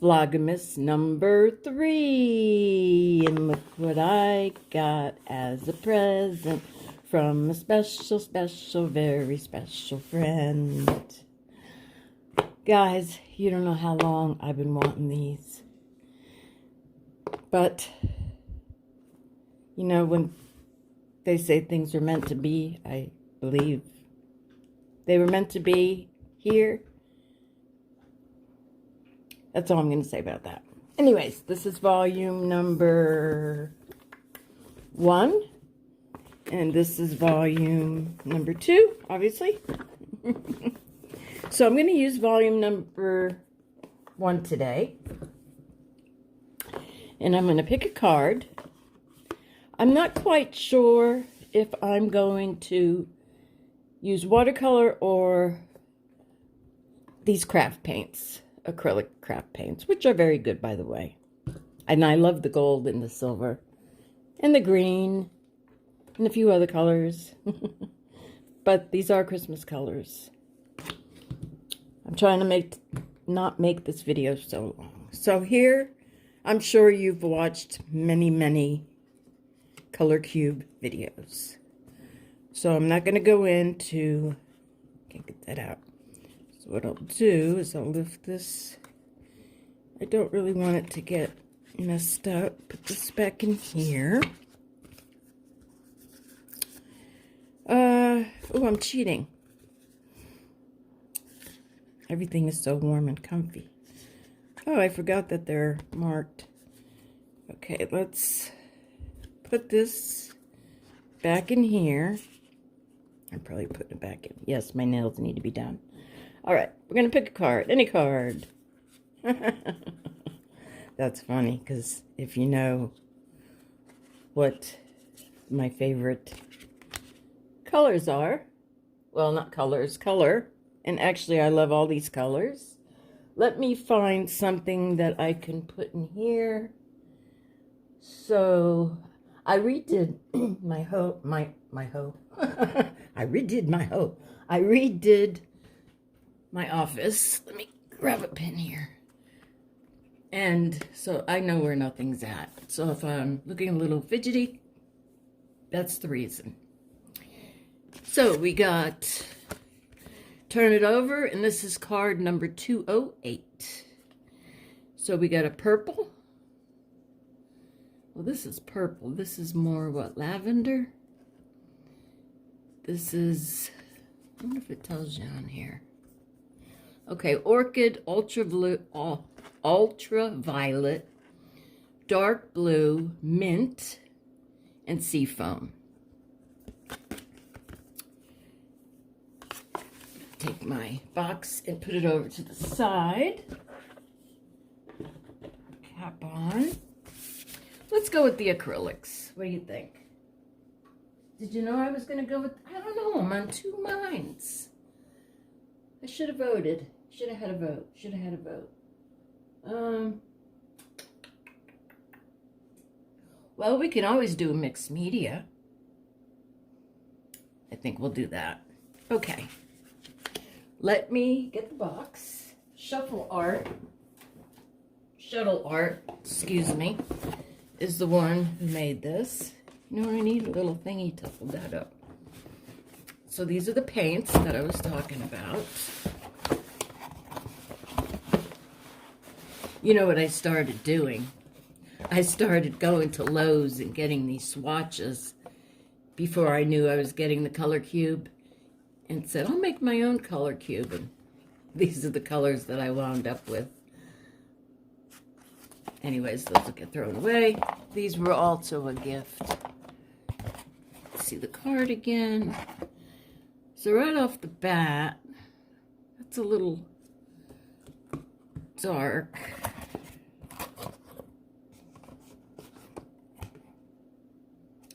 Vlogmas number 3. And look what I got as a present from a special, special, very special friend. Guys, you don't know how long I've been wanting these. But, you know, when they say things are meant to be, I believe they were meant to be here. That's all I'm going to say about that. Anyways, this is volume number 1. And this is volume number 2, obviously. So I'm going to use volume number 1 today. And I'm going to pick a card. I'm not quite sure if I'm going to use watercolor or these craft paints. Acrylic craft paints, which are very good, by the way. And I love the gold and the silver and the green and a few other colors. But these are Christmas colors. I'm trying to not make this video so long. So here, I'm sure you've watched many color cube videos. So I'm not going to go into, can't get that out. So what I'll do is I'll lift this. I don't really want it to get messed up. Put this back in here. Oh, I'm cheating. Everything is so warm and comfy. Oh, I forgot that they're marked. Okay, let's put this back in here. I'm probably putting it back in. Yes, my nails need to be done. All right, we're going to pick a card. Any card. That's funny, because if you know what my favorite colors are, well, not colors, color, and actually I love all these colors. Let me find something that I can put in here. So, I redid my hoe. I redid my hoe. I redid my office. Let me grab a pen here. And so I know where nothing's at. So if I'm looking a little fidgety, that's the reason. So we got, turn it over, and this is card number 208. So we got a purple. Well, this is purple. This is more, what, lavender? This is, I wonder if it tells you on here. Okay, orchid, ultraviolet, dark blue, mint, and seafoam. Take my box and put it over to the side. Cap on. Let's go with the acrylics. What do you think? Did you know I was going to go with, I don't know, I'm on 2 minds. I should have voted. Should have had a vote. Should have had a vote. Well, we can always do a mixed media. I think we'll do that. Okay. Let me get the box. Shuttle art, excuse me, is the one who made this. You know what I need? A little thingy to hold that up. So these are the paints that I was talking about. You know what I started doing? I started going to Lowe's and getting these swatches before I knew I was getting the color cube, and said, I'll make my own color cube. And these are the colors that I wound up with. Anyways, those will get thrown away. These were also a gift. Let's see the card again. So right off the bat, that's a little dark.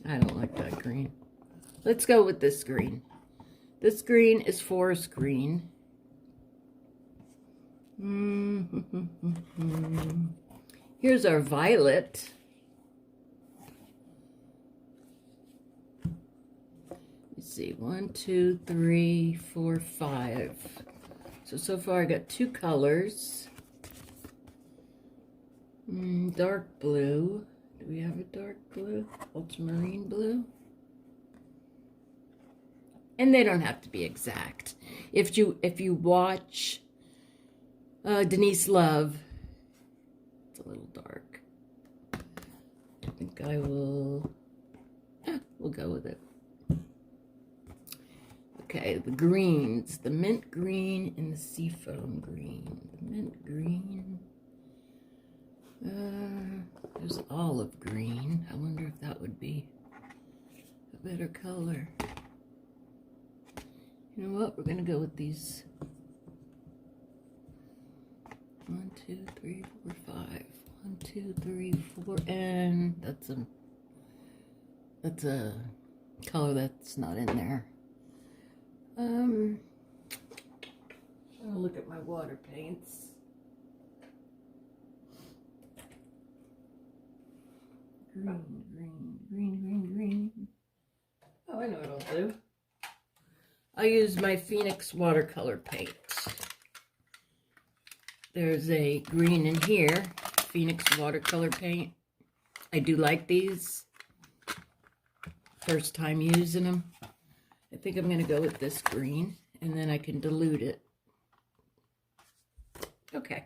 I don't like that green. Let's go with this green. This green is forest green. Here's our violet. Let's see, 1, 2, 3, 4, 5. So far I got 2 colors. dark blue. Do we have a dark blue? Ultramarine blue? And they don't have to be exact. If you watch Denise Love, it's a little dark. I think I will, we'll go with it. Okay, the greens, the mint green and the seafoam green. The mint green. There's olive green. I wonder if that would be a better color. You know what? We're going to go with these. 1, 2, 3, 4, 5. 1, 2, 3, 4. And that's a color that's not in there. I'll look at my water paints. Green, green, green, green, green. Oh, I know what I'll do. I'll use my Phoenix watercolor paint. There's a green in here, Phoenix watercolor paint. I do like these. First time using them. I think I'm going to go with this green, and then I can dilute it. Okay.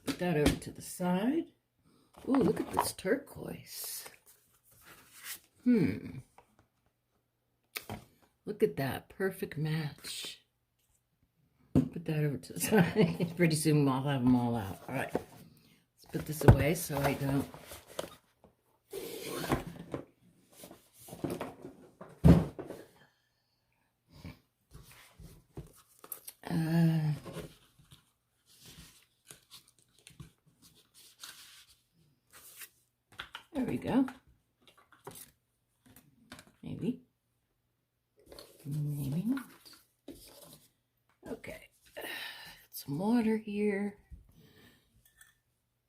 Put that over to the side. Ooh, look at this turquoise. Look at that. Perfect match. Put that over to the side. Pretty soon I'll have them all out. All right. Let's put this away so I don't... There we go. Maybe. Maybe not. Okay. Some water here.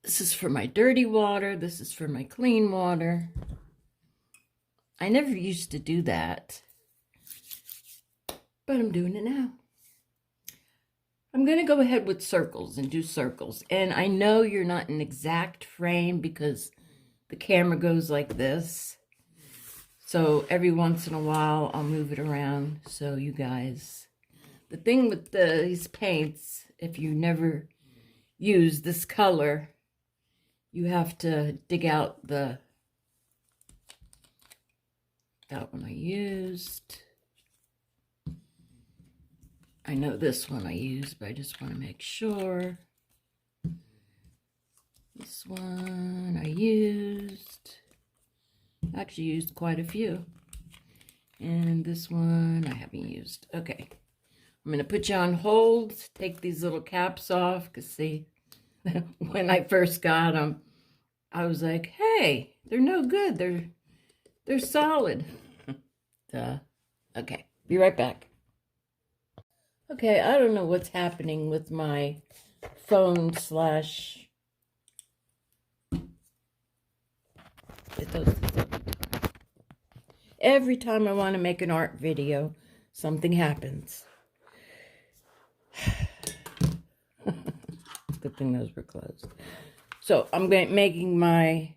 This is for my dirty water. This is for my clean water. I never used to do that, but I'm doing it now. I'm going to go ahead with circles and do circles. And I know you're not an exact frame because the camera goes like this. So every once in a while, I'll move it around so you guys... The thing with these paints, if you never use this color, you have to dig out that one I used. I know this one I used, but I just want to make sure. This one I used. I actually used quite a few. And this one I haven't used. Okay. I'm going to put you on hold, take these little caps off, because see, when I first got them, I was like, hey, they're no good. They're solid. Duh. Okay, be right back. Okay, I don't know what's happening with my phone slash... It does this every time. Every time I want to make an art video, something happens. Good thing those were closed. So I'm making my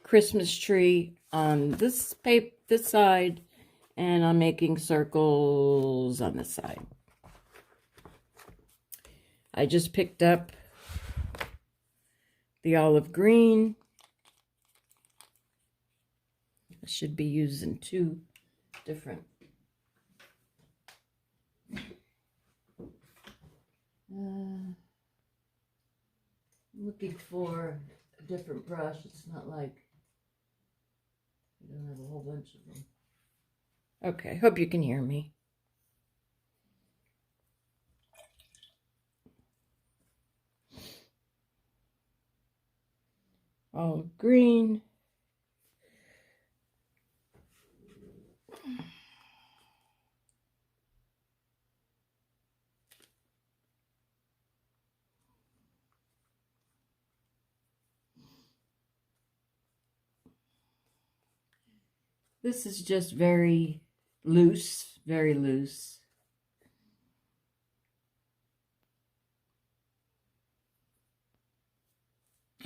Christmas tree on this side, and I'm making circles on this side. I just picked up the olive green. I should be using 2 different. Looking for a different brush. It's not like I don't have a whole bunch of them. Okay, hope you can hear me. Olive green. This is just very loose, very loose.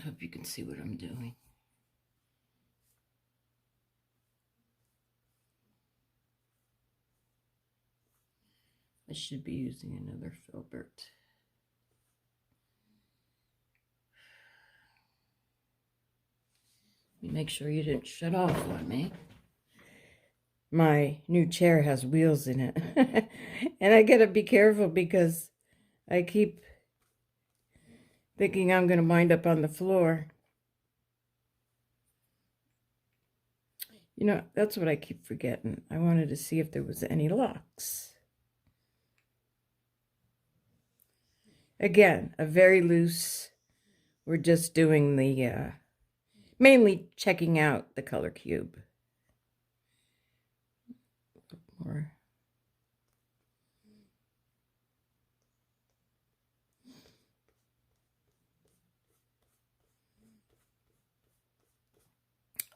I hope you can see what I'm doing. I should be using another filbert. Make sure you didn't shut off on me. My new chair has wheels in it. And I gotta be careful because I keep thinking I'm gonna wind up on the floor. You know, that's what I keep forgetting. I wanted to see if there was any locks. Again, a very loose. We're just doing the, mainly checking out the color cube. More.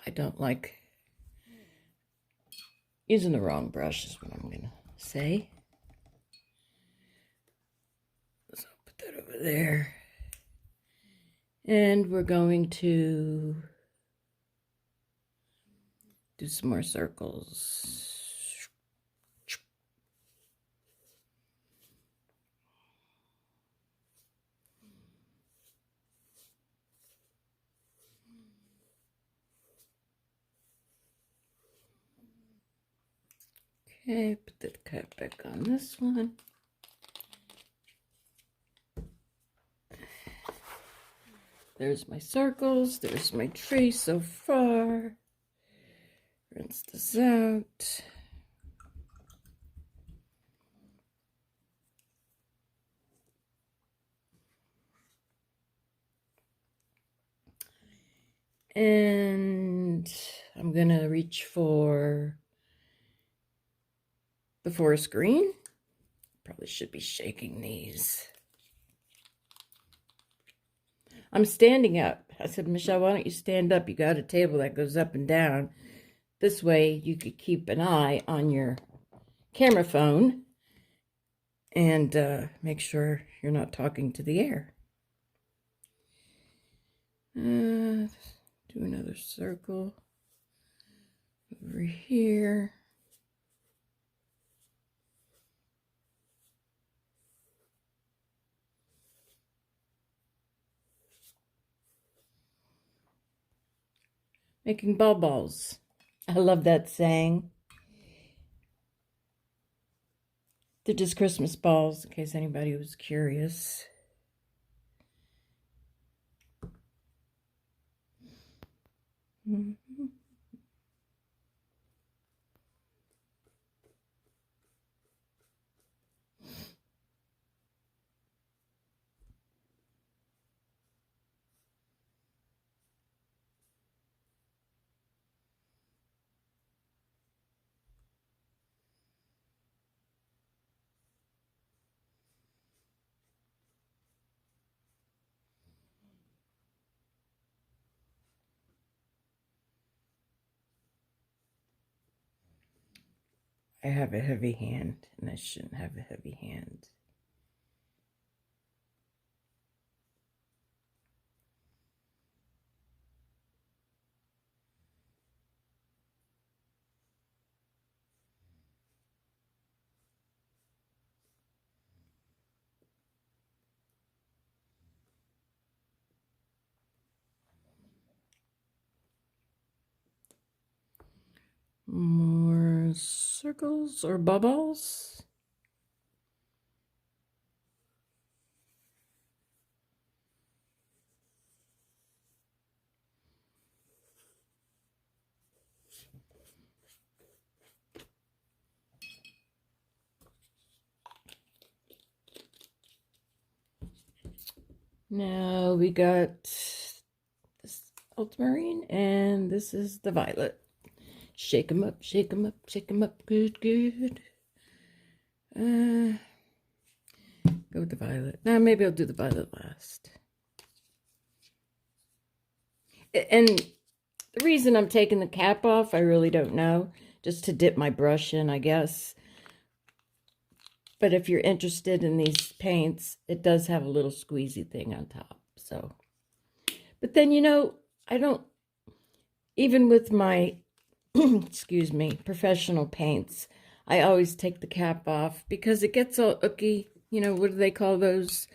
I don't like using the wrong brush is what I'm gonna say. So I'll put that over there. And we're going to do some more circles. Okay, put the cap back on this one. There's my circles. There's my tree so far. Rinse this out. And I'm going to reach for the forest green. Probably should be shaking these. I'm standing up. I said, Michelle, why don't you stand up? You got a table that goes up and down. This way you could keep an eye on your camera phone and make sure you're not talking to the air. Do another circle over here. Making bubbles. I love that saying. They're just Christmas balls, in case anybody was curious. I have a heavy hand, and I shouldn't have a heavy hand. More circles or bubbles. Now we got this ultramarine, and this is the violet. Shake them up, shake them up, shake them up. Good, good. Go with the violet. Now maybe I'll do the violet last. And the reason I'm taking the cap off, I really don't know. Just to dip my brush in, I guess. But if you're interested in these paints, it does have a little squeezy thing on top. So, But then, you know, I don't, even with my, excuse me, professional paints, I always take the cap off because it gets all ooky. You know, what do they call those?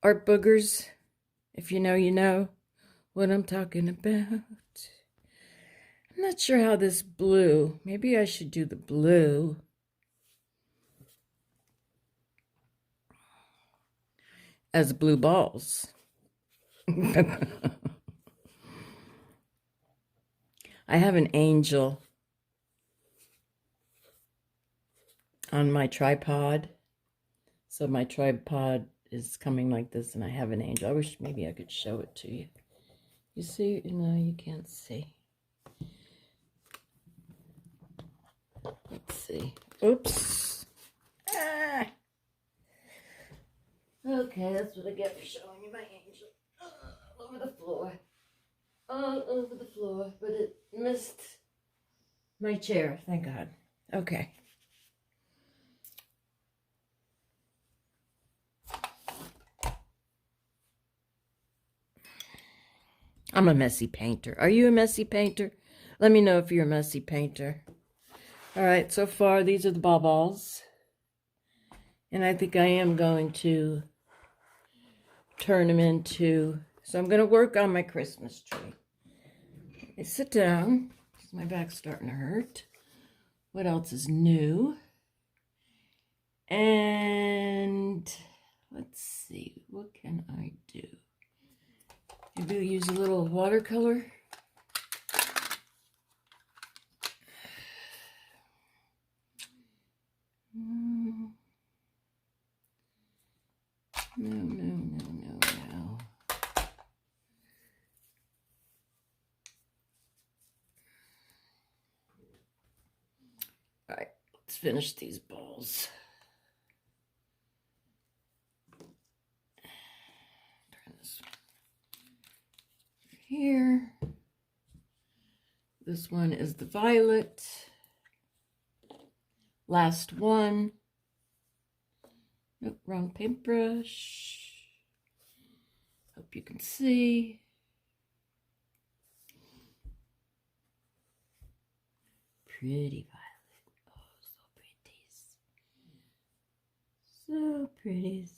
Art boogers. If you know what I'm talking about. I'm not sure how this blue, maybe I should do the blue. As blue balls. I have an angel on my tripod. So my tripod is coming like this and I have an angel. I wish maybe I could show it to you. You see? No, you can't see. Let's see. Oops. Ah. Okay, that's what I get for showing you my angel. All over the floor. All over the floor. But it missed my chair. Thank God. Okay. I'm a messy painter. Are you a messy painter? Let me know if you're a messy painter. All right, so far these are the balls. And I think I am going to turn them into, so I'm going to work on my Christmas tree. I sit down, my back's starting to hurt. What else is new? And let's see, what can I do? Maybe we'll use a little watercolor. No. All right, let's finish these balls. Turn this here. This one is the violet. Last one. Nope, wrong paintbrush. Hope you can see. Pretty violet. Oh, so pretty. So pretty.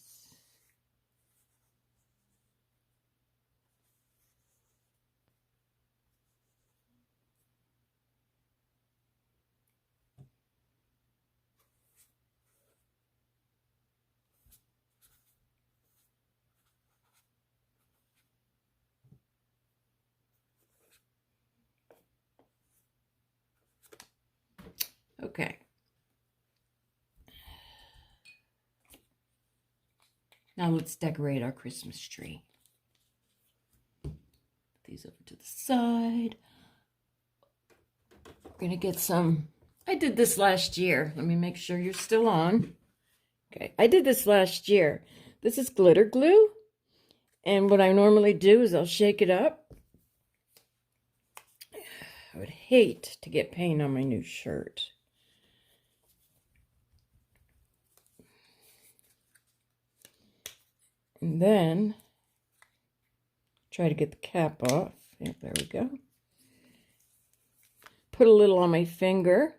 Okay. Now let's decorate our Christmas tree. Put these over to the side. We're going to get some, I did this last year. Let me make sure you're still on. Okay, I did this last year. This is glitter glue. And what I normally do is I'll shake it up. I would hate to get paint on my new shirt. And then try to get the cap off. Yeah, there we go. Put a little on my finger.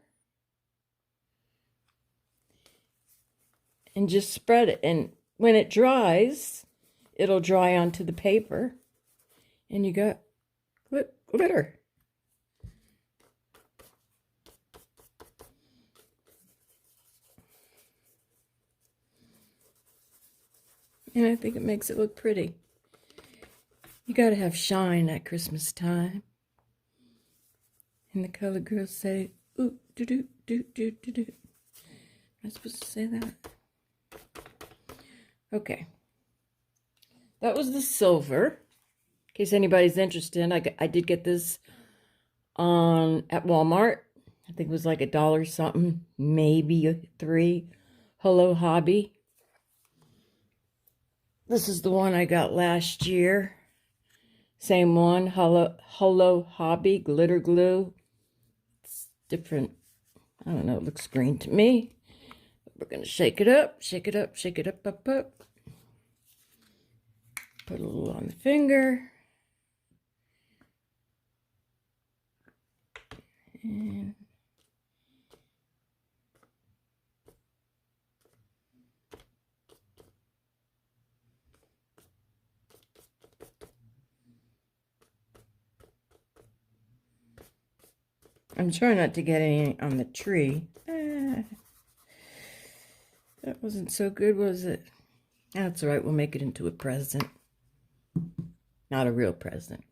And just spread it. And when it dries, it'll dry onto the paper. And you got glitter. And I think it makes it look pretty. You gotta have shine at Christmas time. And the color girls say, ooh, do do do do do do. Am I supposed to say that? Okay. That was the silver. In case anybody's interested, I did get this at Walmart. I think it was like $1 something, maybe $3. Hello Hobby. This is the one I got last year. Same one, Hello Hobby, glitter glue. It's different. I don't know, it looks green to me. We're going to shake it up, shake it up, up. Put a little on the finger. And I'm trying not to get any on the tree. That wasn't so good, was it? That's all right. We'll make it into a present. Not a real present.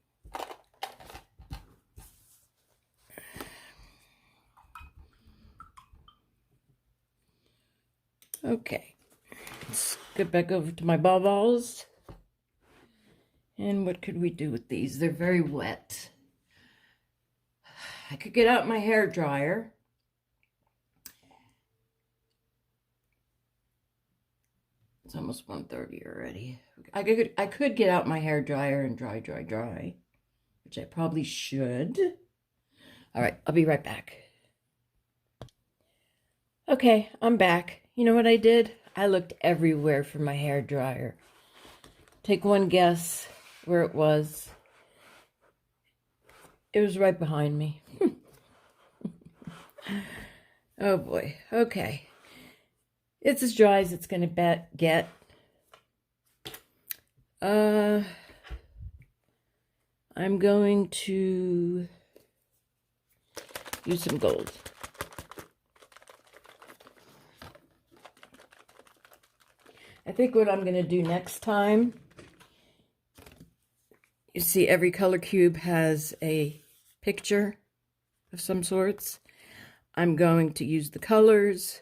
Okay. Let's get back over to my baubles. And what could we do with these? They're very wet. I could get out my hair dryer. It's almost 1:30 already. I could get out my hair dryer and dry, which I probably should. All right, I'll be right back. Okay, I'm back. You know what I did? I looked everywhere for my hair dryer. Take one guess where it was. It was right behind me. Oh boy. Okay. It's as dry as it's going to get. I'm going to use some gold. I think what I'm going to do next time, you see every color cube has a picture of some sorts. I'm going to use the colors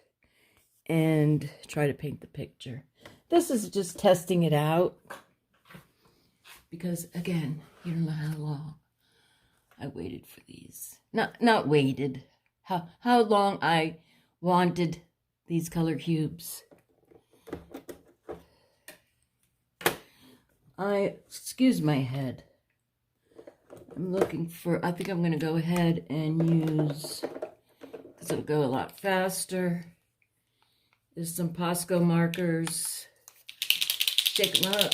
and try to paint the picture. This is just testing it out because, again, you don't know how long I waited for these. Not waited. How long I wanted these color cubes. Excuse my head. I'm looking for, I think I'm going to go ahead and use, because it'll go a lot faster. There's some Posco markers. Shake them up.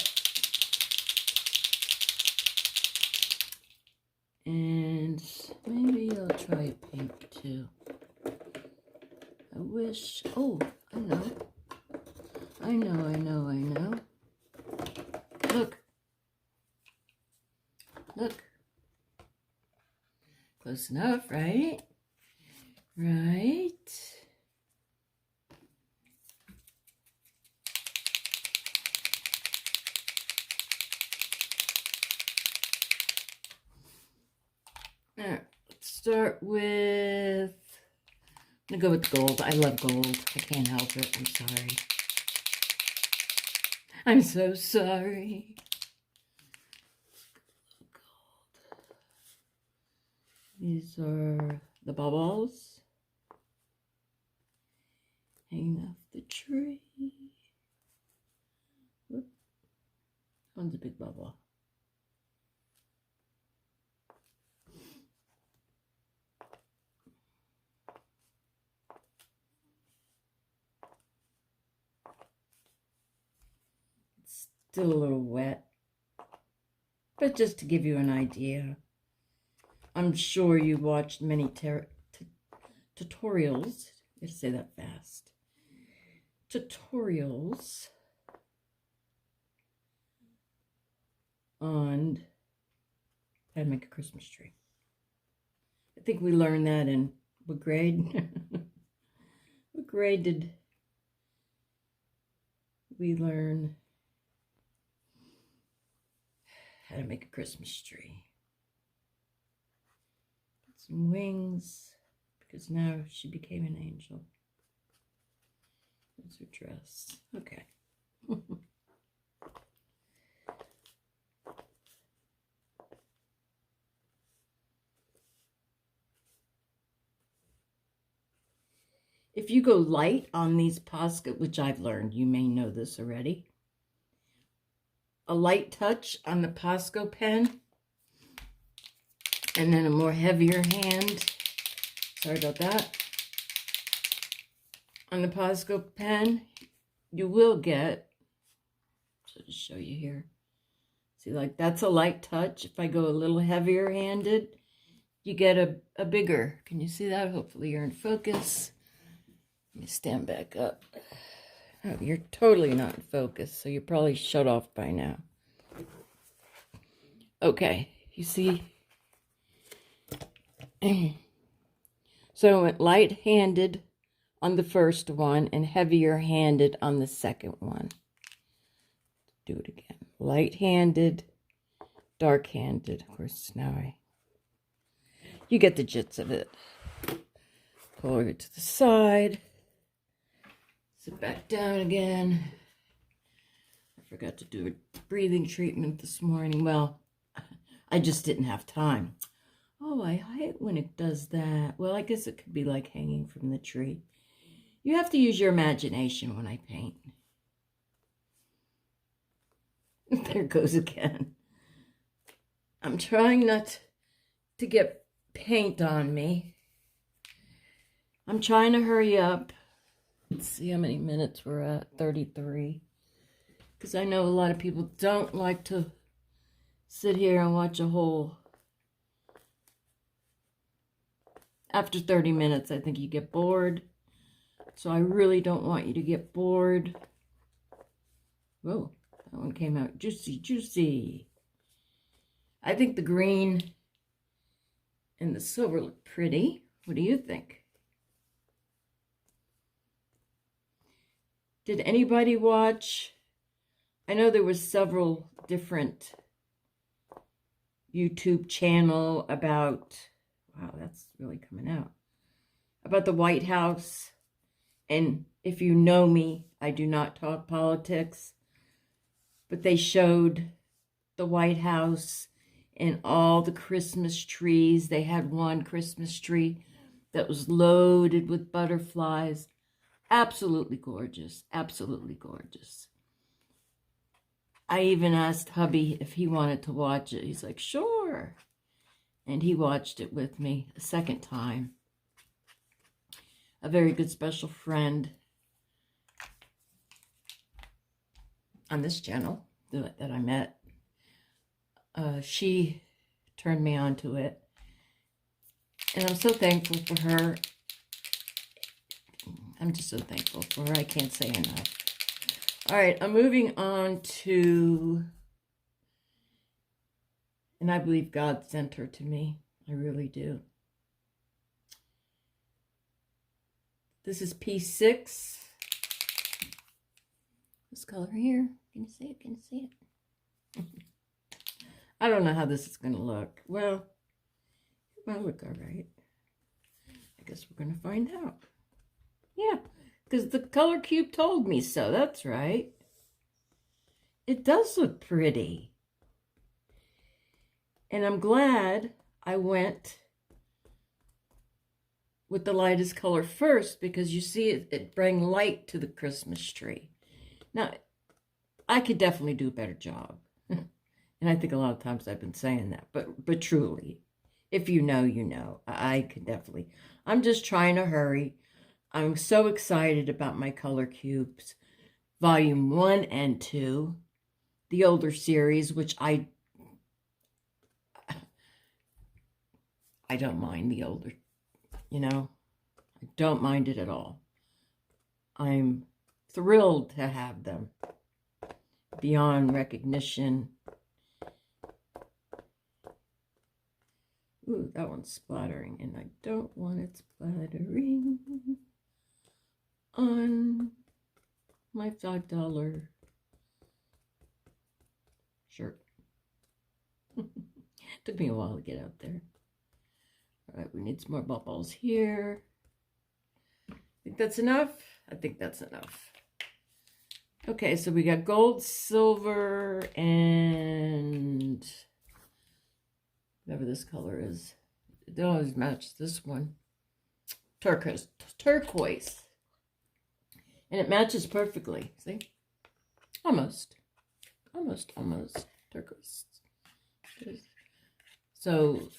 And maybe I'll try a pink too. I wish, oh, I know. Look. Close enough, right? Right. All right, let's start with, I'm gonna go with gold. I love gold. I can't help it. I'm sorry. I'm so sorry. These are the bubbles hanging off the tree. Whoop. One's a big bubble. It's still a little wet, but just to give you an idea. I'm sure you watched many tutorials. I have to say that fast. Tutorials on how to make a Christmas tree. I think we learned that in what grade? What grade did we learn how to make a Christmas tree? Some wings, because now she became an angel. That's her dress. Okay. If you go light on these Posca, which I've learned, you may know this already, a light touch on the Posco pen, and then a more heavier hand, sorry about that, on the Posco pen, you will get, so just show you here, see, like that's a light touch. If I go a little heavier handed, you get a bigger, can you see that? Hopefully you're in focus. Let me stand back up. Oh, you're totally not in focus, so you're probably shut off by now. Okay, you see? So I went light-handed on the first one and heavier-handed on the second one. Do it again. Light-handed, dark-handed. Of course, now you get the gist of it. Pull it to the side. Sit back down again. I forgot to do a breathing treatment this morning. Well, I just didn't have time. Oh, I hate when it does that. Well, I guess it could be like hanging from the tree. You have to use your imagination when I paint. There it goes again. I'm trying not to get paint on me. I'm trying to hurry up. Let's see how many minutes we're at. 33. Because I know a lot of people don't like to sit here and watch a whole... After 30 minutes, I think you get bored. So I really don't want you to get bored. Whoa, that one came out juicy, juicy. I think the green and the silver look pretty. What do you think? Did anybody watch? I know there was several different YouTube channel about, wow, that's really coming out, about the White House. And if you know me, I do not talk politics, but they showed the White House and all the Christmas trees. They had one Christmas tree that was loaded with butterflies. Absolutely gorgeous. Absolutely gorgeous. I even asked hubby if he wanted to watch it. He's like, sure. And he watched it with me a second time. A very good special friend on this channel that I met. She turned me on to it. And I'm so thankful for her. I'm just so thankful for her. I can't say enough. All right, I'm moving on to, and I believe God sent her to me. I really do. This is P6. This color here. Can you see it? Can you see it? I don't know how this is going to look. Well, it might look all right. I guess we're going to find out. Yeah, because the color cube told me so. That's right. It does look pretty. And I'm glad I went with the lightest color first, because you see it bring light to the Christmas tree. Now, I could definitely do a better job. And I think a lot of times I've been saying that. But truly, if you know, you know. I could definitely. I'm just trying to hurry. I'm so excited about my color cubes, volume 1 and 2, the older series, which I don't mind the older, you know, I don't mind it at all. I'm thrilled to have them beyond recognition. Ooh, that one's splattering, and I don't want it splattering on my $5 shirt. Took me a while to get out there. All right, we need some more bubbles here. Think that's enough? I think that's enough. Okay, so we got gold, silver, and whatever this color is. It always matches this one. Turquoise. And it matches perfectly. See? Almost. Turquoise. So,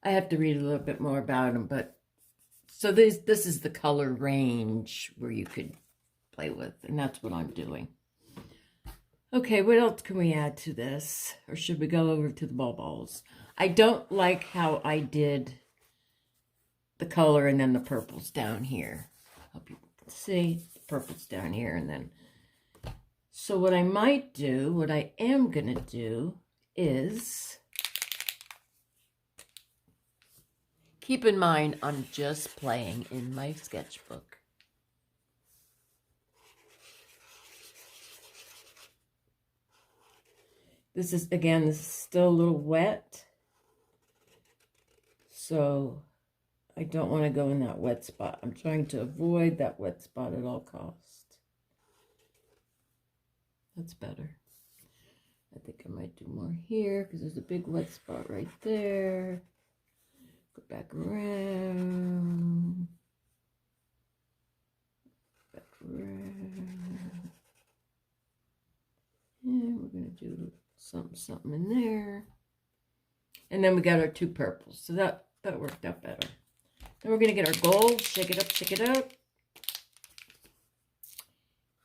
I have to read a little bit more about them, but so this is the color range where you could play with, and that's what I'm doing. Okay, what else can we add to this? Or should we go over to the ball balls? I don't like how I did the color and then the purples down here. Hope you can see the purples down here and then. So what I might do, what I am going to do is, keep in mind I'm just playing in my sketchbook. This is, again, this is still a little wet. So I don't want to go in that wet spot. I'm trying to avoid that wet spot at all costs. That's better. I think I might do more here because there's a big wet spot right there. Go back around. Back around. And we're going to do something in there. And then we got our two purples. So that worked out better. Then we're going to get our gold. Shake it up, shake it up.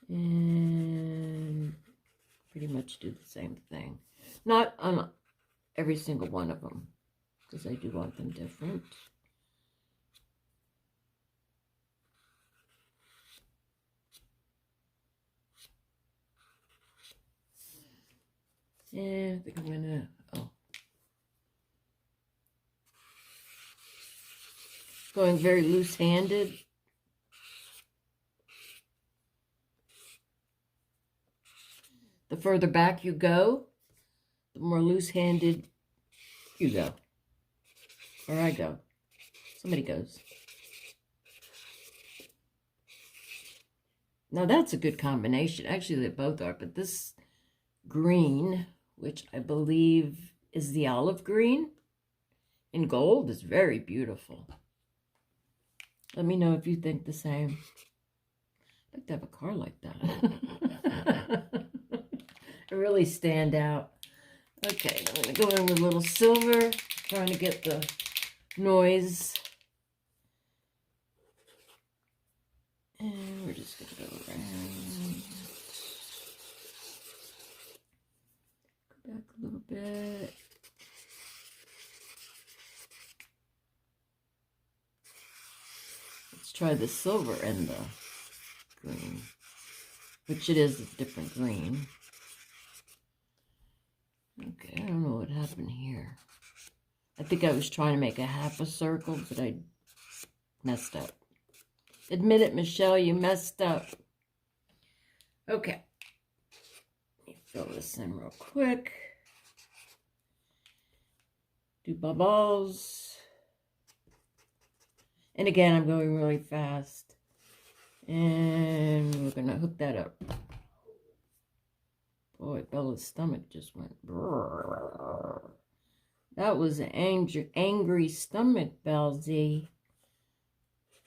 And pretty much do the same thing. Not on every single one of them, because I do want them different. And I think I'm gonna, going very loose-handed. The further back you go, the more loose-handed you go. Or I go. Somebody goes. Now that's a good combination. Actually, they both are, but this green, which I believe is the olive green in gold, is very beautiful. Let me know if you think the same. I'd like to have a car like that. It really stand out. Okay, I'm going to go in with a little silver, trying to get the noise. And we're just going to go around. Go back a little bit. Let's try the silver and the green, which it is a different green. Okay, I don't know what happened here. I think I was trying to make a half a circle, but I messed up. Admit it, Michelle, you messed up. Okay. Let me fill this in real quick. Do bubbles. And again, I'm going really fast. And we're going to hook that up. Boy, Bella's stomach just went. Brrr. That was an angry stomach, Belzy.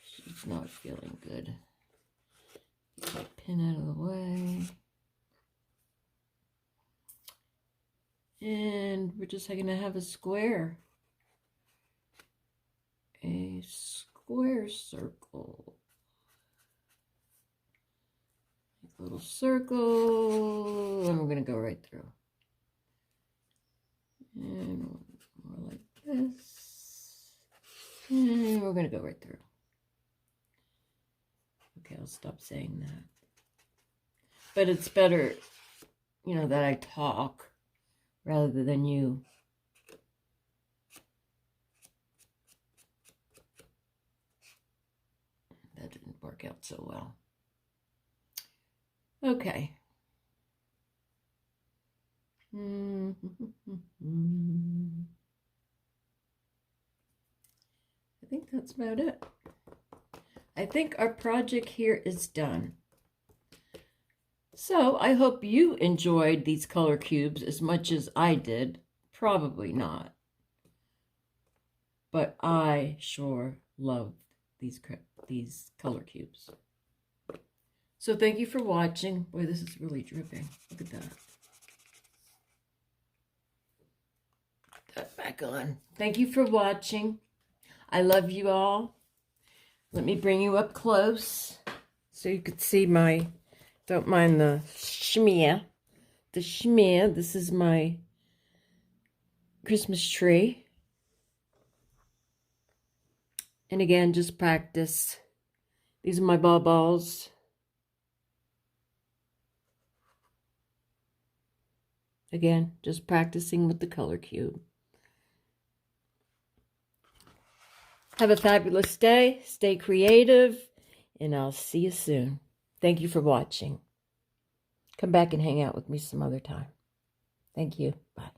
She's not feeling good. Get my pin out of the way. And we're just going to have a square. A square circle. A little circle. And we're going to go right through. And more like this. And we're going to go right through. Okay, I'll stop saying that. But it's better, you know, that I talk rather than you. That didn't work out so well. Okay. I think that's about it. I think our project here is done. So I hope you enjoyed these color cubes as much as I did. Probably not. But I sure loved these color cubes. So thank you for watching. Boy, this is really dripping. Look at that. Put that back on. Thank you for watching. I love you all. Let me bring you up close so you could see my, don't mind the schmear. The schmear, this is my Christmas tree. And again, just practice. These are my ball balls. Again, just practicing with the color cube. Have a fabulous day. Stay creative. And I'll see you soon. Thank you for watching. Come back and hang out with me some other time. Thank you. Bye.